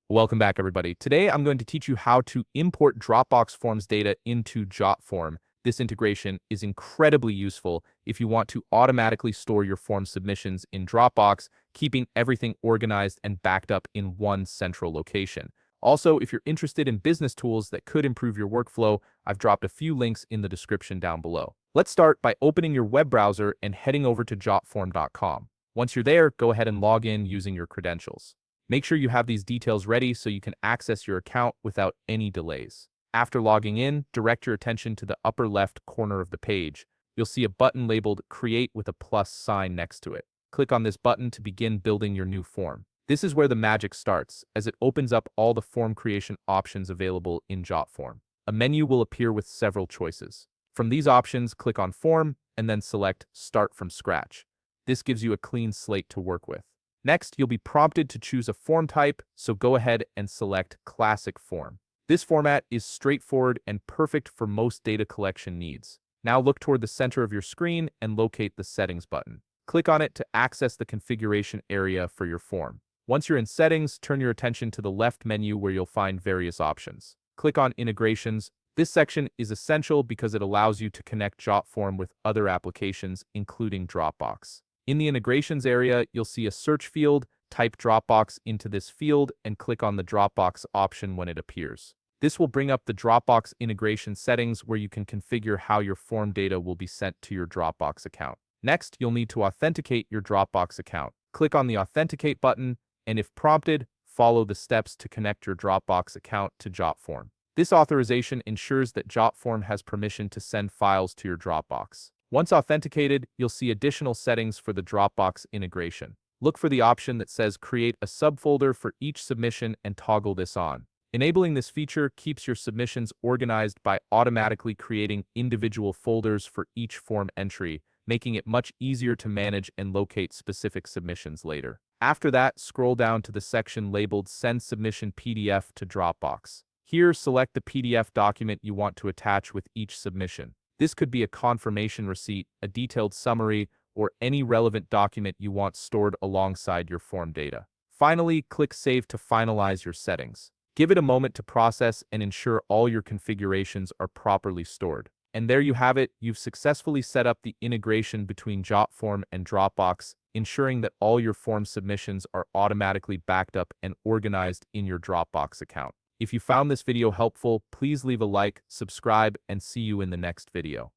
Welcome back, everybody. Today, I'm going to teach you how to import Dropbox Forms data into Jotform. This integration is incredibly useful if you want to automatically store your form submissions in Dropbox, keeping everything organized and backed up in one central location. Also, if you're interested in business tools that could improve your workflow, I've dropped a few links in the description down below. Let's start by opening your web browser and heading over to jotform.com. Once you're there, go ahead and log in using your credentials. Make sure you have these details ready so you can access your account without any delays. After logging in, direct your attention to the upper left corner of the page. You'll see a button labeled Create with a plus sign next to it. Click on this button to begin building your new form. This is where the magic starts, as it opens up all the form creation options available in Jotform. A menu will appear with several choices. From these options, click on Form and then select Start from Scratch. This gives you a clean slate to work with. Next, you'll be prompted to choose a form type, so go ahead and select Classic Form. This format is straightforward and perfect for most data collection needs. Now look toward the center of your screen and locate the Settings button. Click on it to access the configuration area for your form. Once you're in Settings, turn your attention to the left menu where you'll find various options. Click on Integrations. This section is essential because it allows you to connect Jotform with other applications, including Dropbox. In the integrations area, you'll see a search field. Type Dropbox into this field and click on the Dropbox option when it appears. This will bring up the Dropbox integration settings where you can configure how your form data will be sent to your Dropbox account. Next, you'll need to authenticate your Dropbox account. Click on the Authenticate button, and if prompted, follow the steps to connect your Dropbox account to Jotform. This authorization ensures that Jotform has permission to send files to your Dropbox. Once authenticated, you'll see additional settings for the Dropbox integration. Look for the option that says Create a subfolder for each submission and toggle this on. Enabling this feature keeps your submissions organized by automatically creating individual folders for each form entry, making it much easier to manage and locate specific submissions later. After that, scroll down to the section labeled Send Submission PDF to Dropbox. Here, select the PDF document you want to attach with each submission. This could be a confirmation receipt, a detailed summary, or any relevant document you want stored alongside your form data. Finally, click Save to finalize your settings. Give it a moment to process and ensure all your configurations are properly stored. And there you have it, you've successfully set up the integration between Jotform and Dropbox, ensuring that all your form submissions are automatically backed up and organized in your Dropbox account. If you found this video helpful, please leave a like, subscribe, and see you in the next video.